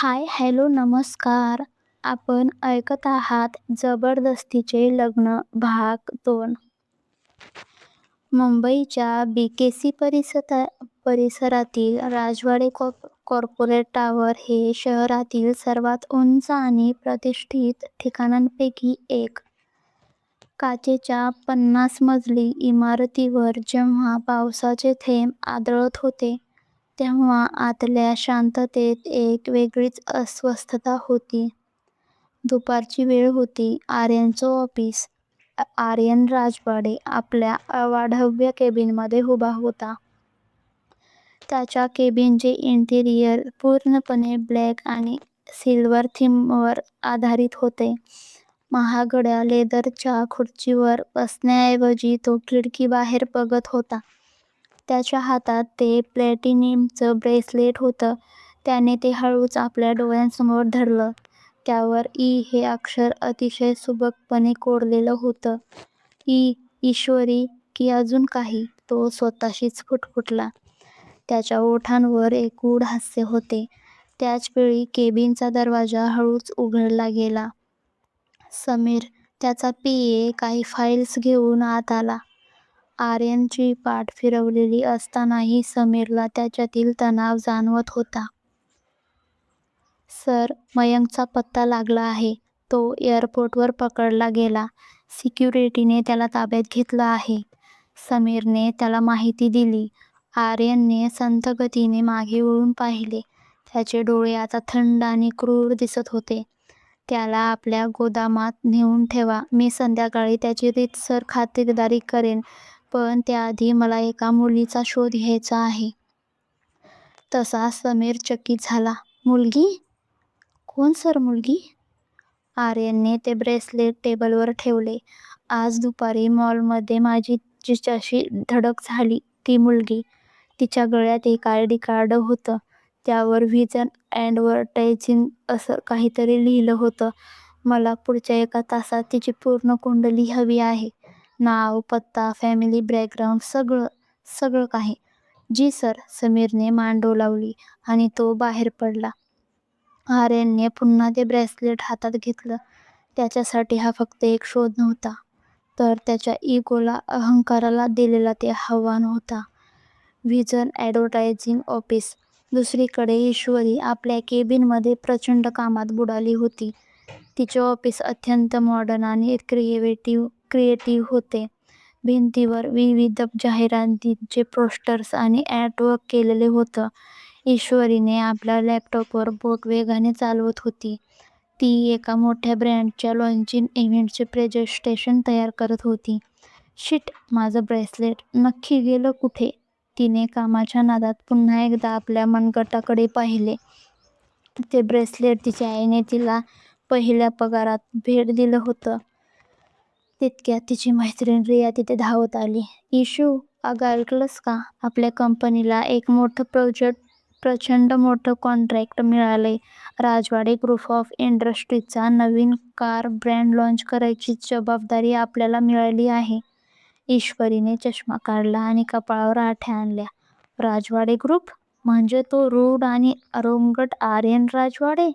हाय, hello, नमस्कार. आपण ऐकत आहात जबरदस्तीचे लग्न भाग 2. मुंबईच्या बीकेसी परिसरातील राजवाडे कॉर्पोरेट टॉवर हे शहरातील सर्वात उंच आणि प्रतिष्ठित ठिकाणांपैकी एक. काचेच्या 50 मजली इमारतीवर जेव्हा पावसाचे थेंब आदळत होते, तेव्हा आतल्या शांततेत एक वेगळीच अस्वस्थता होती. दुपारची वेळ होती. आर्यनचं ऑफिस. आर्यन राजवाडे आपल्या अवाढव्य केबिनमध्ये उभा होता. त्याच्या केबिनचे इंटिरियर पूर्णपणे ब्लॅक आणि सिल्वर थीमवर आधारित होते. महागड्या लेदरच्या खुर्चीवर बसण्याऐवजी तो खिडकीबाहेर बघत होता. त्याच्या हातात ते प्लॅटिनमचं ब्रेसलेट होतं. त्याने ते हळूच आपल्या डोळ्यांसमोर धरलं. त्यावर ई हे अक्षर अतिशय सुबकपणे कोरलेलं होतं. ईश्वरी की अजून काही? तो स्वतःशीच पुटपुटला. त्याच्या ओठांवर एक गूढ हास्य होते. त्याच वेळी केबिनचा दरवाजा हळूच उघडला गेला. समीर, त्याचा पीए, काही फाईल्स घेऊन आत आला. आर्यनची पाठ फिरवलेली असतानाही समीरला त्याच्यातील तणाव जाणवत होता. सर, मयंकचा पत्ता लागला आहे. तो एअरपोर्टवर पकडला गेला. सिक्युरिटीने त्याला ताब्यात घेतलं आहे. समीरने त्याला माहिती दिली. आर्यनने संथ गतीने मागे वळून पाहिले. त्याचे डोळे आता थंड आणि क्रूर दिसत होते. त्याला आपल्या गोदामात नेऊन ठेवा. मी संध्याकाळी त्याची रीतसर खातिरदारी करेन, पण त्याआधी मला एका मुलीचा शोध घ्यायचा आहे. तसा समीर चकित झाला. मुलगी? कोण सर मुलगी? आर्यनने ते ब्रेसलेट टेबलवर ठेवले. आज दुपारी मॉलमध्ये माझी जिच्याशी धडक झाली ती मुलगी. तिच्या गळ्यात एक आयडी कार्ड होतं. त्यावर व्हिजन ॲडव्हर्टायझिंग असं काहीतरी लिहिलं होतं. मला पुढच्या 1 तासात तिची पूर्ण कुंडली हवी आहे. नाव, पत्ता, फॅमिली बॅकग्राऊंड, सगळं काही. जी सर. समीरने मान डोलावली आणि तो बाहेर पडला. आर्यनने पुन्हा ते ब्रेसलेट हातात घेतलं. त्याच्यासाठी हा फक्त एक शोध नव्हता, तर त्याच्या इगोला, अहंकाराला दिलेला ते आव्हान होता. Vision advertising office. दुसरीकडे ईश्वरी आपल्या केबिनमध्ये प्रचंड कामात बुडाली होती. तिचे ऑफिस अत्यंत मॉडर्न आणि क्रिएटिव्ह होते. भिंतीवर विविध जाहिरातींचे पोस्टर्स आणि आर्टवर्क केलेलं होतं. ईश्वरीने आपल्या लॅपटॉपवर बोट वेगाने चालवत होती. ती एका मोठ्या ब्रँडच्या लॉन्चिंग इव्हेंटचे प्रेझेंटेशन तयार करत होती. शिट, माझं ब्रेसलेट नक्की गेलं कुठे? तिने कामाच्या नादात पुन्हा एकदा आपल्या मनगटाकडे पाहिले. ते ब्रेसलेट तिच्या आईने तिला पहिल्या पगारात भेट दिलं होतं. तितक्यात तिची मैत्रीण रिया तिथे धावत आली. इशू, अगं ऐकलंस का? आपल्या कंपनीला एक प्रचंड मोठं कॉन्ट्रॅक्ट मिळालंय. राजवाडे ग्रुप ऑफ इंडस्ट्रीजचा नवीन कार ब्रँड लॉन्च करायची जबाबदारी आपल्याला मिळाली आहे. ईश्वरीने चष्मा काढला आणि कपाळावर आठ्या आणल्या. राजवाडे ग्रुप? म्हणजे तो रूढ आणि अरोगंट आर्यन राजवाडे?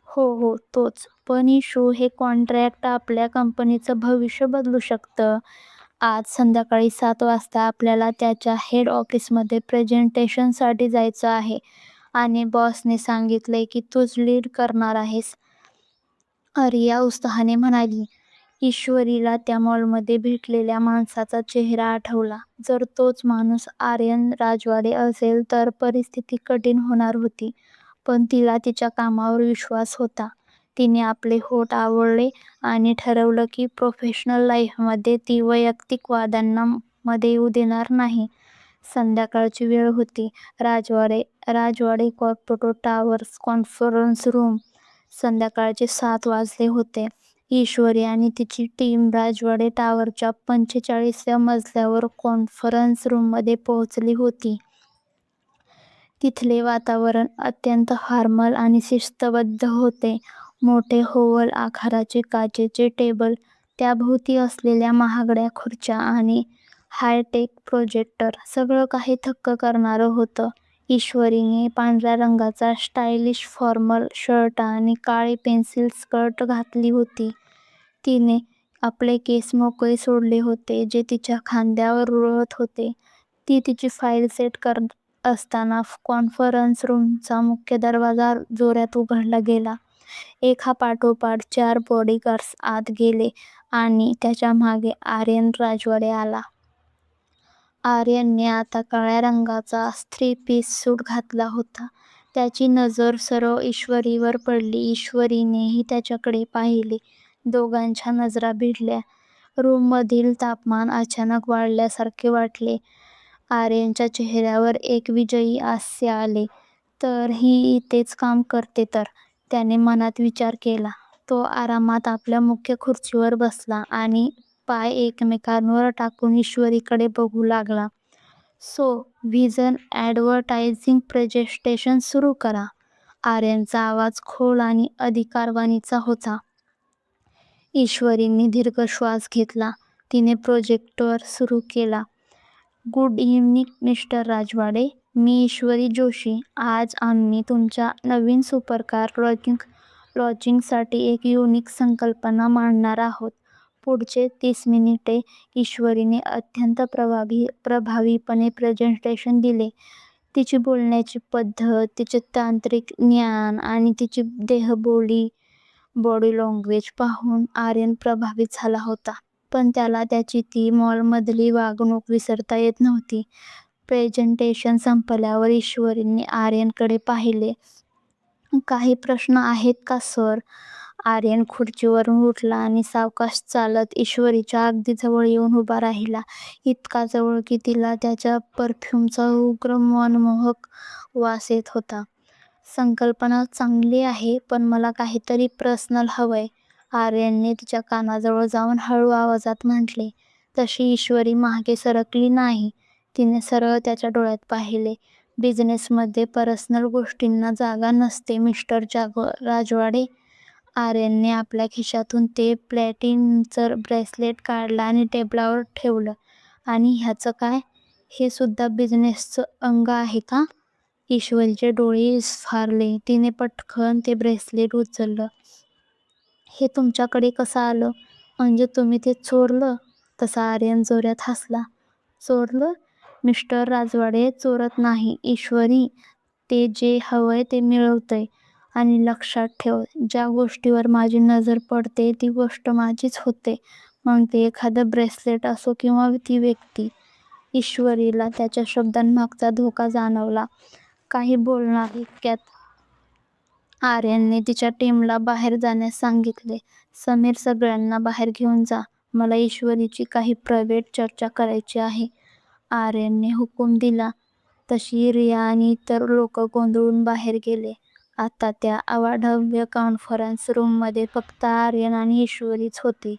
हो, तोच. पण इशू, हे कॉन्ट्रॅक्ट आपल्या कंपनीचं भविष्य बदलू शकतं. आज संध्याकाळी 7 वाजता आपल्याला त्याच्या हेड ऑफिसमध्ये प्रेझेंटेशनसाठी जायचं आहे आणि बॉसने सांगितलंय की तूच लीड करणार आहेस. रिया उत्साहाने म्हणाली. ईश्वरीला त्या मॉलमध्ये भेटलेल्या माणसाचा चेहरा आठवला. जर तोच माणूस आर्यन राजवाडे असेल तर परिस्थिती कठीण होणार होती. पण तिला तिच्या कामावर विश्वास होता. तिने आपले होठ आवळले आणि ठरवलं की प्रोफेशनल लाईफमध्ये ती वैयक्तिक वादांना मध्ये येऊ देणार नाही. संध्याकाळची वेळ होती. राजवाडे कॉर्पोरेट टॉवर्स कॉन्फरन्स रूम. संध्याकाळचे 7 वाजले होते. ईश्वरी आणि तिची टीम राजवाडे टॉवरच्या 45व्या मजल्यावर कॉन्फरन्स रूममध्ये पोहोचली होती. तिथले वातावरण अत्यंत फॉर्मल आणि शिस्तबद्ध होते. मोठे ओव्हल आकाराचे काचेचे टेबल, त्याभोवती असलेल्या महागड्या खुर्च्या आणि हाय-टेक प्रोजेक्टर, सगळं काही थक्क करणारं होतं. ईश्वरीने पांढऱ्या रंगाचा स्टायलिश फॉर्मल शर्ट आणि काळे पेन्सिल स्कर्ट घातली होती. तिने आपले केस मोकळे सोडले होते, जे तिच्या खांद्यावर रुळत होते. ती तिची फाईल सेट करत असताना कॉन्फरन्स रूमचा मुख्य दरवाजा जोरात उघडला गेला. एकापाठोपाठ 4 बॉडीगार्ड्स आत गेले आणि त्याच्या मागे आर्यन राजवाडे आला. आर्यनने आता काळ्या रंगाचा थ्री-पीस सूट घातला होता. त्याची नजर सरळ ईश्वरीवर पडली. ईश्वरीनेही त्याच्याकडे पाहिले. दोघांच्या नजरा भिडल्या. रूममधील तापमान अचानक वाढल्यासारखे वाटले. आर्यनच्या चेहऱ्यावर एक विजयी हास्य आले. तर ही इथेच काम करते तर, त्याने मनात विचार केला. तो आरामात आपल्या मुख्य खुर्चीवर बसला आणि पाय एकमेकांवर टाकून ईश्वरीकडे बघू लागला. सो, व्हिजन ॲडव्हर्टायझिंग प्रेझेंटेशन सुरू करा. आर्यनचा आवाज खोल आणि अधिकारवाणीचा होता. ईश्वरीने दीर्घ श्वास घेतला. तिने प्रोजेक्टर सुरू केला. गुड इव्हनिंग मिस्टर राजवाडे. मी ईश्वरी जोशी. आज आम्ही तुमच्या नवीन सुपरकार लॉन्चिंगसाठी एक युनिक संकल्पना मांडणार आहोत. पुढचे 30 मिनिटे ईश्वरीने अत्यंत प्रभावीपणे प्रेझेंटेशन दिले. तिची बोलण्याची पद्धत, तिचे तांत्रिक ज्ञान आणि तिची देहबोली, बॉडी लँग्वेज पाहून आर्यन प्रभावित झाला होता. पण त्याला त्याची ती मॉलमधली वागणूक विसरता येत नव्हती. प्रेझेंटेशन संपल्यावर ईश्वरीने आर्यनकडे पाहिले. काही प्रश्न आहेत का सर? आर्यन खुर्चीवरून उठला आणि सावकाश चालत ईश्वरीच्या अगदी जवळ येऊन उभा राहिला. इतका जवळ की तिला त्याच्या परफ्यूमचा उग्र मनमोहक वास येत होता. संकल्पना चांगली आहे, पण मला काहीतरी पर्सनल हवंय, आर्यनने तिच्या कानाजवळ जाऊन हळू आवाजात म्हटले. तशी ईश्वरी मागे सरकली नाही. तिने सरळ त्याच्या डोळ्यात पाहिले. बिझनेसमध्ये पर्सनल गोष्टींना जागा नसते मिस्टर राजवाडे. आर्यनने आपल्या खिशातून ते प्लॅटिनमचं ब्रेसलेट काढलं आणि टेबलावर ठेवलं. आणि ह्याचं काय? हे सुद्धा बिझनेसचं अंग आहे का? ईश्वरीचे डोळे विस्फारले. तिने पटकन ते ब्रेसलेट उचललं. हे तुमच्याकडे कसं आलं? म्हणजे तुम्ही ते चोरलं? तसा आर्यन जोरात हसला. चोरलं? मिस्टर राजवाडे, चोरत नाही ईश्वरी. ते जे हवंय ते मिळवतंय. आणि लक्षात ठेव, ज्या गोष्टीवर माझी नजर पडते ती गोष्ट माझीच होते. मग ते एखादं ब्रेसलेट असो किंवा ती व्यक्ती. ईश्वरीला त्याच्या शब्दांमागचा धोका जाणवला. काही बोलणार इतक्यात आर्यनने तिच्या टीमला बाहेर जाण्यास सांगितले. समीर, सगळ्यांना बाहेर घेऊन जा. मला ईश्वरीची काही प्रायव्हेट चर्चा करायची आहे, आर्यनने हुकूम दिला. तशी रिया आणि इतर लोक गोंधळून बाहेर गेले. आता त्या अवाढव्य कॉन्फरन्स रूममध्ये फक्त आर्यन आणि ईश्वरीच होते.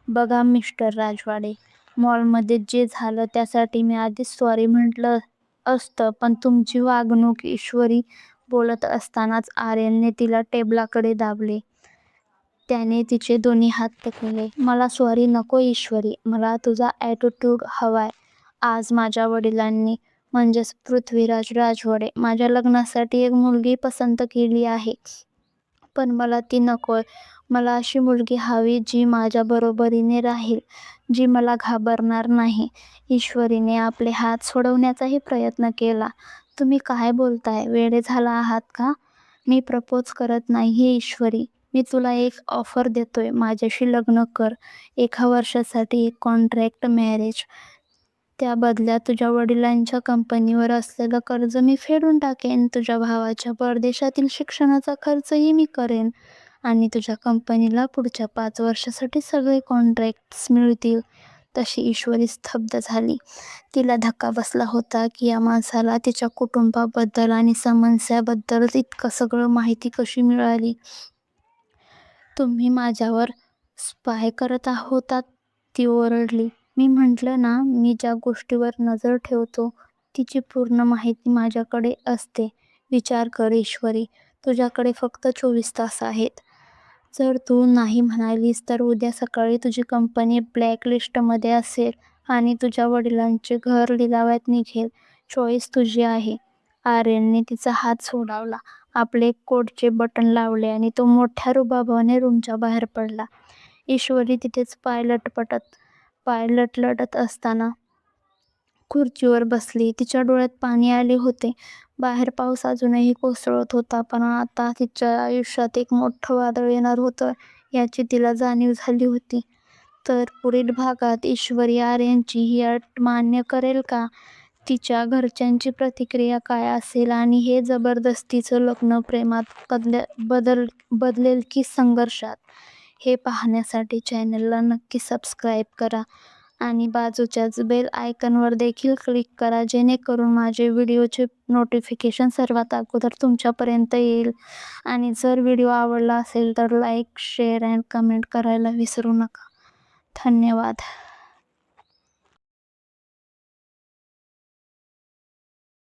बघा मिस्टर राजवाडे, मॉलमध्ये जे झालं त्यासाठी मी आधीच सॉरी म्हटलं असतं, पण तुमची वागणूक. ईश्वरी बोलत असतानाच आर्यनने तिला टेबलाकडे दाबले. त्याने तिचे दोन्ही हात पकडले. मला सॉरी नको ईश्वरी, मला तुझा ॲटिट्यूड हवाय. आज माझ्या वडिलांनी, म्हणजेच पृथ्वीराज राजवाडे, माझ्या लग्नासाठी एक मुलगी पसंत केली आहे. पण मला ती नकोय. मला अशी मुलगी हवी जी माझ्या बरोबरीने राहील, जी मला घाबरणार नाही. ईश्वरीने आपले हात सोडवण्याचाही प्रयत्न केला. तुम्ही काय बोलताय? वेडे झाला आहात का? मी प्रपोज करत नाहीये ईश्वरी. मी तुला एक ऑफर देतोय. माझ्याशी लग्न कर. 1 वर्षासाठी एक कॉन्ट्रॅक्ट मॅरेज. त्या बदल्यात तुझ्या वडिलांच्या कंपनीवर असलेलं कर्ज मी फेडून टाकेन. तुझ्या भावाच्या परदेशातील शिक्षणाचा खर्चही मी करेन. आणि तुझ्या कंपनीला पुढच्या 5 वर्षासाठी सगळे कॉन्ट्रॅक्ट्स मिळतील. तशी ईश्वरी स्तब्ध झाली. तिला धक्का बसला होता की या माणसाला तिच्या कुटुंबाबद्दल आणि समस्यांबद्दल इतकं सगळं माहिती कशी मिळाली. तुम्ही माझ्यावर स्पाय करत आहोतात, ती ओरडली. मी म्हटलं ना, मी ज्या गोष्टीवर नजर ठेवतो तिची पूर्ण माहिती माझ्याकडे असते. विचार कर ईश्वरी, तुझ्याकडे फक्त 24 तास आहेत. जर तू नाही म्हणालीस तर उद्या सकाळी तुझी कंपनी ब्लॅकलिस्टमध्ये असेल आणि तुझ्या वडिलांचे घर लिलावात निघेल. चॉईस तुझी आहे. आर्यनने तिचा हात सोडवला, आपले कोटचे बटन लावले आणि तो मोठ्या रुबाबाने रूमच्या बाहेर पडला. ईश्वरी तिथेच पाय लटलटत असताना खुर्चीवर बसली. तिच्या डोळ्यात पाणी आले होते. बाहेर पाऊस अजूनही कोसळत होता, पण आता तिच्या आयुष्यात एक मोठं वादळ येणार होतं याची तिला जाणीव झाली होती. तर पुढील भागात ईश्वरी आर्यनची ही अट मान्य करेल का? तिच्या घरच्यांची प्रतिक्रिया काय असेल आणि हे जबरदस्तीचं लग्न प्रेमात बदलेल की संघर्षात? हे पाहण्यासाठी चॅनलला नक्की सबस्क्राईब करा आणि बाजूच्याच बेल आयकॉनवर देखील क्लिक करा, जेणेकरून माझे व्हिडिओचे नोटिफिकेशन सर्वात अगोदर तुमच्यापर्यंत येईल. आणि जर व्हिडिओ आवडला असेल तर लाईक, शेअर अँड कमेंट करायला विसरू नका. धन्यवाद.